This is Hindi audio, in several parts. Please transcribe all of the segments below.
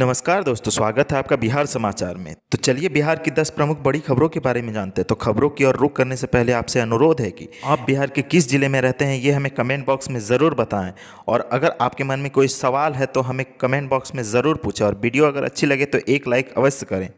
नमस्कार दोस्तों, स्वागत है आपका बिहार समाचार में। तो चलिए बिहार की 10 प्रमुख बड़ी खबरों के बारे में जानते हैं। तो खबरों की ओर रुख करने से पहले आपसे अनुरोध है कि आप बिहार के किस जिले में रहते हैं ये हमें कमेंट बॉक्स में ज़रूर बताएं। और अगर आपके मन में कोई सवाल है तो हमें कमेंट बॉक्स में ज़रूर पूछें। और वीडियो अगर अच्छी लगे तो एक लाइक अवश्य करें।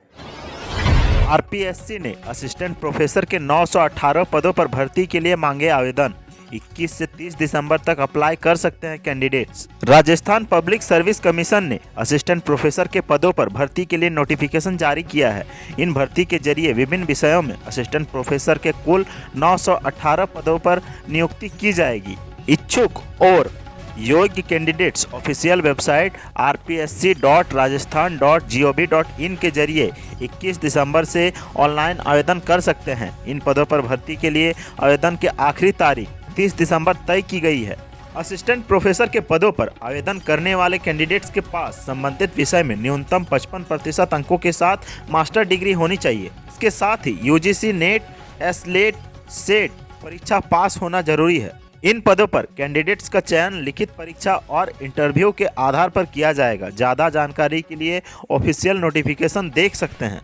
आरपीएससी ने असिस्टेंट प्रोफेसर के 918 पदों पर भर्ती के लिए मांगे आवेदन। 21 से 30 दिसंबर तक अप्लाई कर सकते हैं candidates. Rajasthan public service commission ने असिस्टेंट प्रोफेसर के पदों पर भर्ती के लिए नोटिफिकेशन जारी किया है। इन भर्ती के जरिए विभिन्न विषयों में असिस्टेंट प्रोफेसर के कुल 918 पदों पर नियुक्ति की जाएगी। इच्छुक और योग्य कैंडिडेट्स ऑफिशियल वेबसाइट rpsc.rajasthan.gov.in के जरिए 21 दिसंबर से ऑनलाइन आवेदन कर सकते हैं। इन पदों पर भर्ती के लिए आवेदन की आखिरी तारीख 30 दिसंबर तय की गई है। असिस्टेंट प्रोफेसर के पदों पर आवेदन करने वाले कैंडिडेट्स के पास संबंधित विषय में न्यूनतम 55% अंकों के साथ मास्टर डिग्री होनी चाहिए। इसके साथ ही यूजीसी नेट, एसलेट, सेट परीक्षा पास होना जरूरी है। इन पदों पर कैंडिडेट्स का चयन लिखित परीक्षा और इंटरव्यू के आधार पर किया जाएगा। ज़्यादा जानकारी के लिए ऑफिशियल नोटिफिकेशन देख सकते हैं।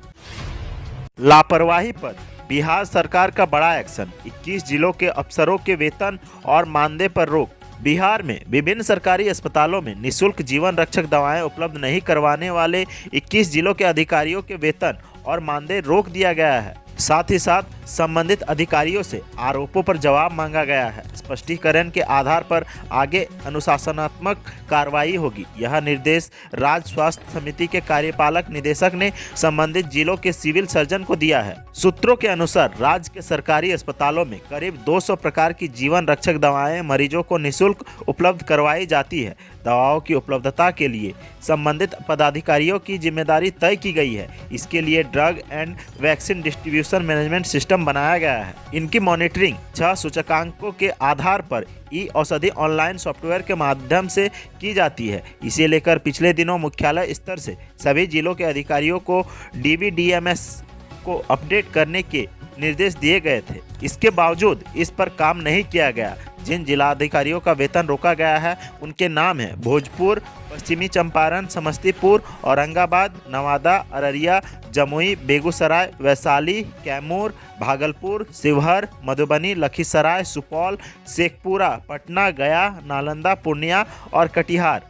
लापरवाही पर बिहार सरकार का बड़ा एक्शन। 21 जिलों के अफसरों के वेतन और मानदेय पर रोक। बिहार में विभिन्न सरकारी अस्पतालों में निःशुल्क जीवन रक्षक दवाएं उपलब्ध नहीं करवाने वाले 21 जिलों के अधिकारियों के वेतन और मानदेय रोक दिया गया है। साथ ही साथ संबंधित अधिकारियों से आरोपों पर जवाब मांगा गया है। स्पष्टीकरण के आधार पर आगे अनुशासनात्मक कार्रवाई होगी। यह निर्देश राज्य स्वास्थ्य समिति के कार्यपालक निदेशक ने संबंधित जिलों के सिविल सर्जन को दिया है। सूत्रों के अनुसार राज्य के सरकारी अस्पतालों में करीब 200 प्रकार की जीवन रक्षक दवाएं मरीजों को निःशुल्क उपलब्ध करवाई जाती है। दवाओं की उपलब्धता के लिए संबंधित पदाधिकारियों की जिम्मेदारी तय की गई है। इसके लिए drug and vaccine distribution management system बनाया गया है। इनकी मॉनिटरिंग 6 सूचकांकों के आधार पर ई औषधि ऑनलाइन सॉफ्टवेयर के माध्यम से की जाती है। इसे लेकर पिछले दिनों मुख्यालय स्तर से सभी जिलों के अधिकारियों को DBDMS को अपडेट करने के निर्देश दिए गए थे। इसके बावजूद इस पर काम नहीं किया गया। जिन जिलाधिकारियों का वेतन रोका गया है उनके नाम हैं भोजपुर, पश्चिमी चंपारण, समस्तीपुर, औरंगाबाद, नवादा, अररिया, जमुई, बेगूसराय, वैशाली, कैमूर, भागलपुर, शिवहर, मधुबनी, लखीसराय, सुपौल, शेखपुरा, पटना, गया, नालंदा, पूर्णिया और कटिहार।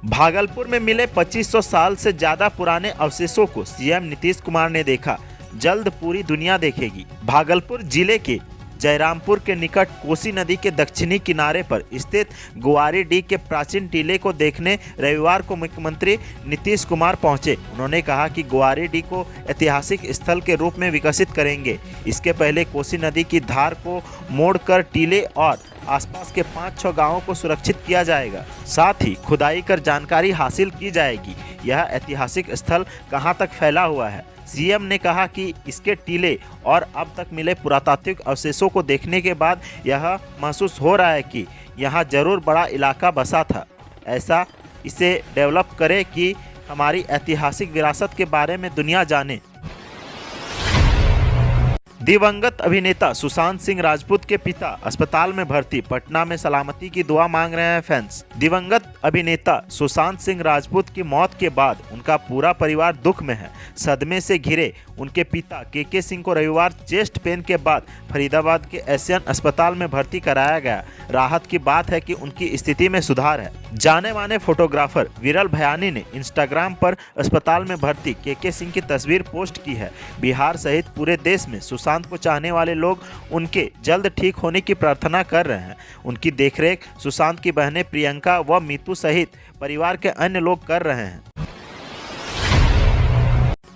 भागलपुर में मिले 2500 साल से ज्यादा पुराने अवशेषों को सीएम नीतीश कुमार ने देखा। जल्द पूरी दुनिया देखेगी। भागलपुर जिले के जयरामपुर के निकट कोसी नदी के दक्षिणी किनारे पर स्थित गुआरीडीह के प्राचीन टीले को देखने रविवार को मुख्यमंत्री नीतीश कुमार पहुंचे। उन्होंने कहा कि गुआरीडीह को ऐतिहासिक स्थल के रूप में विकसित करेंगे। इसके पहले कोसी नदी की धार को मोड़कर टीले और आसपास के 5-6 गांवों को सुरक्षित किया जाएगा। साथ ही खुदाई कर जानकारी हासिल की जाएगी यह ऐतिहासिक स्थल कहां तक फैला हुआ है। सीएम ने कहा कि इसके टीले और अब तक मिले पुरातात्विक अवशेषों को देखने के बाद यह महसूस हो रहा है कि यहाँ जरूर बड़ा इलाका बसा था। ऐसा इसे डेवलप करे कि हमारी ऐतिहासिक विरासत के बारे में दुनिया जाने। दिवंगत अभिनेता सुशांत सिंह राजपूत के पिता अस्पताल में भर्ती। पटना में सलामती की दुआ मांग रहे हैं फैंस। दिवंगत अभिनेता सुशांत सिंह राजपूत की मौत के बाद उनका पूरा परिवार दुख में है। सदमे से घिरे उनके पिता के सिंह को रविवार चेस्ट पेन के बाद फरीदाबाद के एशियन अस्पताल में भर्ती कराया गया। राहत की बात है कि उनकी स्थिति में सुधार है। जाने माने फोटोग्राफर विरल भयानी ने इंस्टाग्राम पर अस्पताल में भर्ती के सिंह की तस्वीर पोस्ट की है। बिहार सहित पूरे देश में सुशांत को चाहने वाले लोग उनके जल्द ठीक होने की प्रार्थना कर रहे हैं। उनकी देखरेख सुशांत की बहनें प्रियंका व मीतू सहित परिवार के अन्य लोग कर रहे हैं।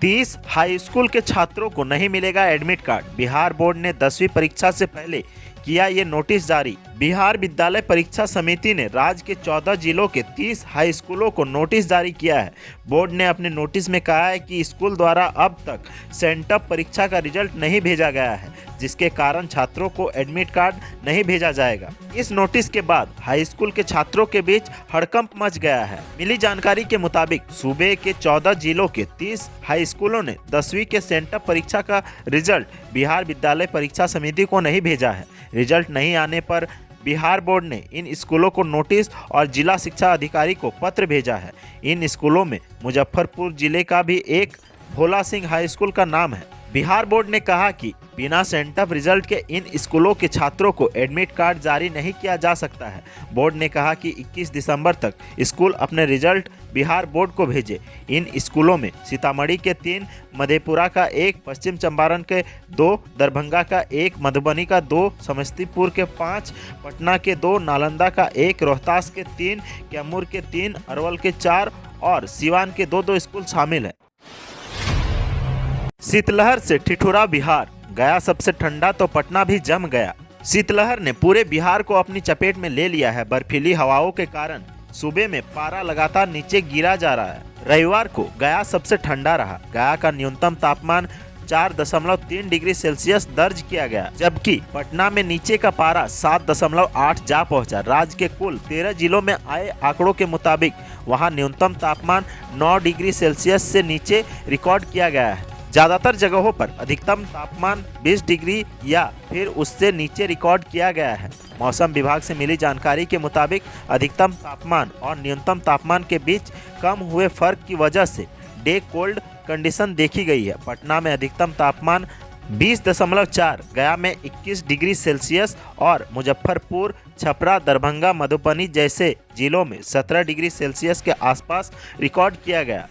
30 हाई स्कूल के छात्रों को नहीं मिलेगा एडमिट कार्ड। बिहार बोर्ड ने 10वीं परीक्षा से पहले किया ये नोटिस जारी। बिहार विद्यालय परीक्षा समिति ने राज्य के 14 जिलों के 30 हाई स्कूलों को नोटिस जारी किया है। बोर्ड ने अपने नोटिस में कहा है कि स्कूल द्वारा अब तक सेंटअप परीक्षा का रिजल्ट नहीं भेजा गया है, जिसके कारण छात्रों को एडमिट कार्ड नहीं भेजा जाएगा। इस नोटिस के बाद हाई स्कूल के छात्रों के बीच हड़कंप मच गया है। मिली जानकारी के मुताबिक सूबे के 14 जिलों के 30 हाई स्कूलों ने 10वीं के सेंटअप परीक्षा का रिजल्ट बिहार विद्यालय परीक्षा समिति को नहीं भेजा है। रिजल्ट नहीं आने पर बिहार बोर्ड ने इन स्कूलों को नोटिस और जिला शिक्षा अधिकारी को पत्र भेजा है। इन स्कूलों में मुजफ्फरपुर जिले का भी एक भोला सिंह हाई स्कूल का नाम है। बिहार बोर्ड ने कहा कि बिना सेंटअप रिजल्ट के इन स्कूलों के छात्रों को एडमिट कार्ड जारी नहीं किया जा सकता है। बोर्ड ने कहा कि 21 दिसंबर तक स्कूल अपने रिजल्ट बिहार बोर्ड को भेजे। इन स्कूलों में सीतामढ़ी के 3, मधेपुरा का 1, पश्चिम चंपारण के 2, दरभंगा का 1, मधुबनी का 2, समस्तीपुर के 5, पटना के 2, नालंदा का 1, रोहतास के 3, कैमूर के 3, अरवल के 4 और सिवान के 2 स्कूल शामिल है। शीतलहर से ठिठुरा बिहार, गया सबसे ठंडा तो पटना भी जम गया। शीतलहर ने पूरे बिहार को अपनी चपेट में ले लिया है। बर्फीली हवाओं के कारण सूबे में पारा लगातार नीचे गिरा जा रहा है। रविवार को गया सबसे ठंडा रहा। गया का न्यूनतम तापमान 4.3 डिग्री सेल्सियस दर्ज किया गया, जबकि पटना में नीचे का पारा 7.8 जा पहुंचा। राज्य के कुल 13 जिलों में आए आंकड़ों के मुताबिक वहां न्यूनतम तापमान 9 डिग्री सेल्सियस से नीचे रिकॉर्ड किया गया है। ज्यादातर जगहों पर अधिकतम तापमान 20 डिग्री या फिर उससे नीचे रिकॉर्ड किया गया है। मौसम विभाग से मिली जानकारी के मुताबिक अधिकतम तापमान और न्यूनतम तापमान के बीच कम हुए फर्क की वजह से डे कोल्ड कंडीशन देखी गई है। पटना में अधिकतम तापमान 20.4, गया में 21 डिग्री सेल्सियस और मुजफ्फरपुर, छपरा, दरभंगा, मधुबनी जैसे जिलों में 17 डिग्री सेल्सियस के आसपास रिकॉर्ड किया गया।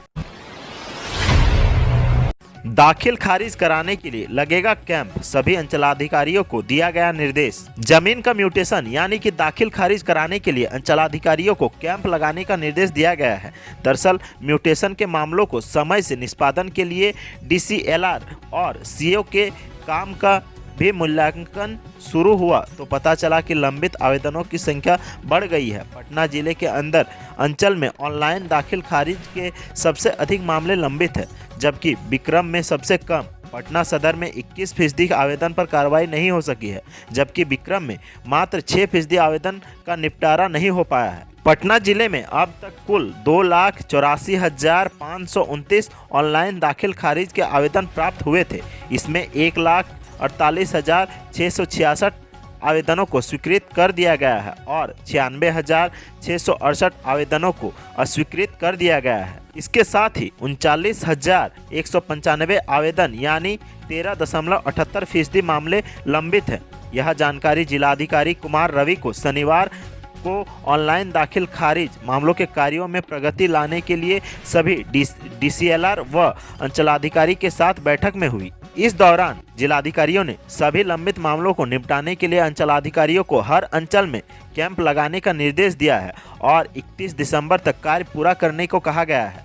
दाखिल खारिज कराने के लिए लगेगा कैंप, सभी अंचलाधिकारियों को दिया गया निर्देश। जमीन का म्यूटेशन यानी कि दाखिल खारिज कराने के लिए अंचलाधिकारियों को कैंप लगाने का निर्देश दिया गया है। दरअसल म्यूटेशन के मामलों को समय से निष्पादन के लिए DCLR और CO के काम का भी मूल्यांकन शुरू हुआ तो पता चला कि लंबित आवेदनों की संख्या बढ़ गई है। पटना जिले के अंदर अंचल में ऑनलाइन दाखिल खारिज के सबसे अधिक मामले लंबित है, जबकि विक्रम में सबसे कम। पटना सदर में 21% आवेदन पर कार्रवाई नहीं हो सकी है, जबकि विक्रम में मात्र 6% आवेदन का निपटारा नहीं हो पाया है। पटना जिले में अब तक कुल 2,84,529 ऑनलाइन दाखिल खारिज के आवेदन प्राप्त हुए थे। इसमें 1,48,666 आवेदनों को स्वीकृत कर दिया गया है और 96,668 आवेदनों को अस्वीकृत कर दिया गया है। इसके साथ ही 39,195 आवेदन यानी 13.78% मामले लंबित हैं। यह जानकारी जिलाधिकारी कुमार रवि को शनिवार को ऑनलाइन दाखिल खारिज मामलों के कार्यों में प्रगति लाने के लिए सभी DCLR व अंचलाधिकारी के साथ बैठक में हुई। इस दौरान जिलाधिकारियों ने सभी लंबित मामलों को निपटाने के लिए अंचलाधिकारियों को हर अंचल में कैंप लगाने का निर्देश दिया है और 31 दिसंबर तक कार्य पूरा करने को कहा गया है।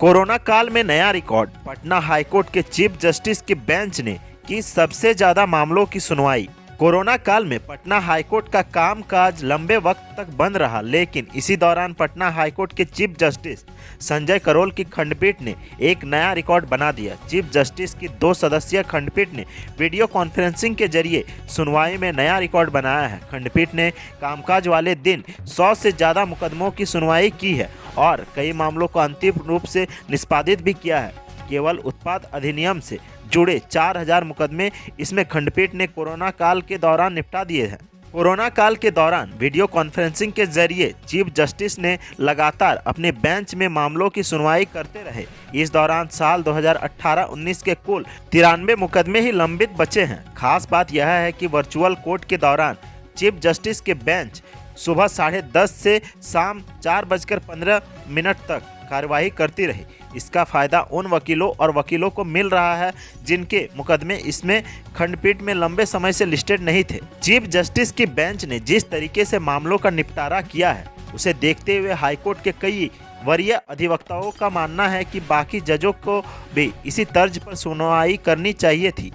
कोरोना काल में नया रिकॉर्ड, पटना हाईकोर्ट के चीफ जस्टिस की बेंच ने की सबसे ज्यादा मामलों की सुनवाई। कोरोना काल में पटना हाईकोर्ट का कामकाज लंबे वक्त तक बंद रहा, लेकिन इसी दौरान पटना हाईकोर्ट के चीफ जस्टिस संजय करोल की खंडपीठ ने एक नया रिकॉर्ड बना दिया। चीफ जस्टिस की 2 सदस्यीय खंडपीठ ने वीडियो कॉन्फ्रेंसिंग के जरिए सुनवाई में नया रिकॉर्ड बनाया है। खंडपीठ ने कामकाज वाले दिन 100 से ज्यादा मुकदमों की सुनवाई की है और कई मामलों को अंतिम रूप से निष्पादित भी किया है। केवल उत्पाद अधिनियम से जुड़े 4000 मुकदमे इसमें खंडपीठ ने कोरोना काल के दौरान निपटा दिए हैं। कोरोना काल के दौरान वीडियो कॉन्फ्रेंसिंग के जरिए चीफ जस्टिस ने लगातार अपने बेंच में मामलों की सुनवाई करते रहे। इस दौरान साल 2018-19 के कुल 93 मुकदमे ही लंबित बचे हैं। खास बात यह है कि वर्चुअल कोर्ट के दौरान चीफ जस्टिस के बेंच सुबह 10:30 से शाम 4:15 तक कार्यवाही करती रही। इसका फायदा उन वकीलों और वकीलों को मिल रहा है जिनके मुकदमे इसमें खंडपीठ में लंबे समय से लिस्टेड नहीं थे। चीफ जस्टिस की बेंच ने जिस तरीके से मामलों का निपटारा किया है उसे देखते हुए हाईकोर्ट के कई वरीय अधिवक्ताओं का मानना है कि बाकी जजों को भी इसी तर्ज पर सुनवाई करनी चाहिए थी।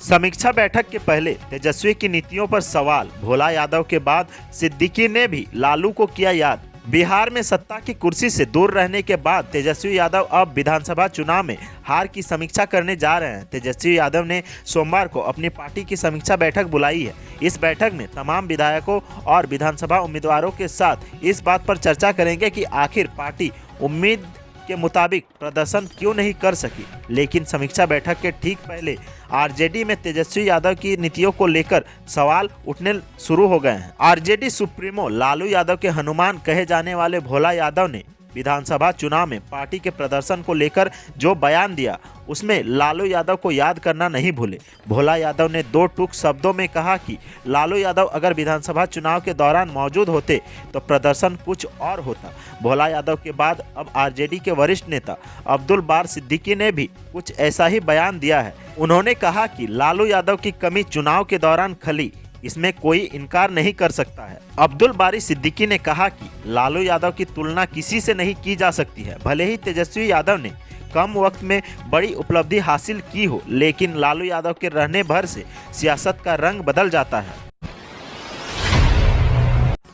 समीक्षा बैठक के पहले तेजस्वी की नीतियों पर सवाल, भोला यादव के बाद सिद्दीकी ने भी लालू को किया याद। बिहार में सत्ता की कुर्सी से दूर रहने के बाद तेजस्वी यादव अब विधानसभा चुनाव में हार की समीक्षा करने जा रहे हैं। तेजस्वी यादव ने सोमवार को अपनी पार्टी की समीक्षा बैठक बुलाई है। इस बैठक में तमाम विधायकों और विधानसभा उम्मीदवारों के साथ इस बात पर चर्चा करेंगे कि आखिर पार्टी उम्मीद के मुताबिक प्रदर्शन क्यों नहीं कर सकी। लेकिन समीक्षा बैठक के ठीक पहले आरजेडी में तेजस्वी यादव की नीतियों को लेकर सवाल उठने शुरू हो गए हैं। आरजेडी सुप्रीमो लालू यादव के हनुमान कहे जाने वाले भोला यादव ने विधानसभा चुनाव में पार्टी के प्रदर्शन को लेकर जो बयान दिया उसमें लालू यादव को याद करना नहीं भूले। भोला यादव ने दो टूक शब्दों में कहा कि लालू यादव अगर विधानसभा चुनाव के दौरान मौजूद होते तो प्रदर्शन कुछ और होता। भोला यादव के बाद अब आरजेडी के वरिष्ठ नेता अब्दुल बार सिद्दीकी ने भी कुछ ऐसा ही बयान दिया है। उन्होंने कहा कि लालू यादव की कमी चुनाव के दौरान खली, इसमें कोई इनकार नहीं कर सकता है। अब्दुल बारी सिद्दीकी ने कहा कि लालू यादव की तुलना किसी से नहीं की जा सकती है। भले ही तेजस्वी यादव ने कम वक्त में बड़ी उपलब्धि हासिल की हो, लेकिन लालू यादव के रहने भर से सियासत का रंग बदल जाता है।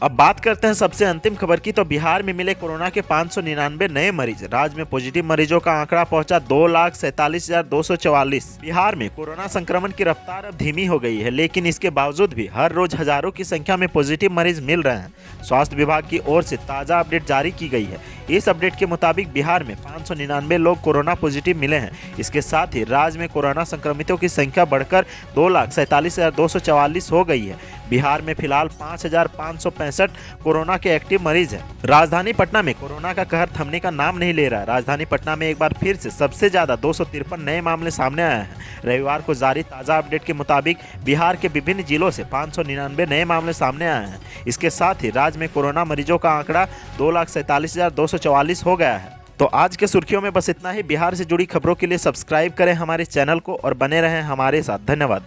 अब बात करते हैं सबसे अंतिम खबर की। तो बिहार में मिले कोरोना के 599 नए मरीज। राज्य में पॉजिटिव मरीजों का आंकड़ा पहुंचा 2,47,244। बिहार में कोरोना संक्रमण की रफ्तार अब धीमी हो गई है, लेकिन इसके बावजूद भी हर रोज हजारों की संख्या में पॉजिटिव मरीज मिल रहे हैं। स्वास्थ्य विभाग की ओर से ताजा अपडेट जारी की गई है। इस अपडेट के मुताबिक बिहार में 599 लोग कोरोना पॉजिटिव मिले हैं। इसके साथ ही राज्य में कोरोना संक्रमितों की संख्या बढ़कर 2,47,244 हो गई है। बिहार में फिलहाल 5,565 कोरोना के एक्टिव मरीज हैं। राजधानी पटना में कोरोना का कहर थमने का नाम नहीं ले रहा है। राजधानी पटना में एक बार फिर से सबसे ज्यादा 253 नए मामले सामने आए हैं। रविवार को जारी ताजा अपडेट के मुताबिक बिहार के विभिन्न जिलों से 599 नए मामले सामने आए हैं। इसके साथ ही राज्य में कोरोना मरीजों का आंकड़ा 2,47,244 हो गया है। तो आज के सुर्खियों में बस इतना ही। बिहार से जुड़ी खबरों के लिए सब्सक्राइब करें हमारे चैनल को और बने रहें हमारे साथ। धन्यवाद।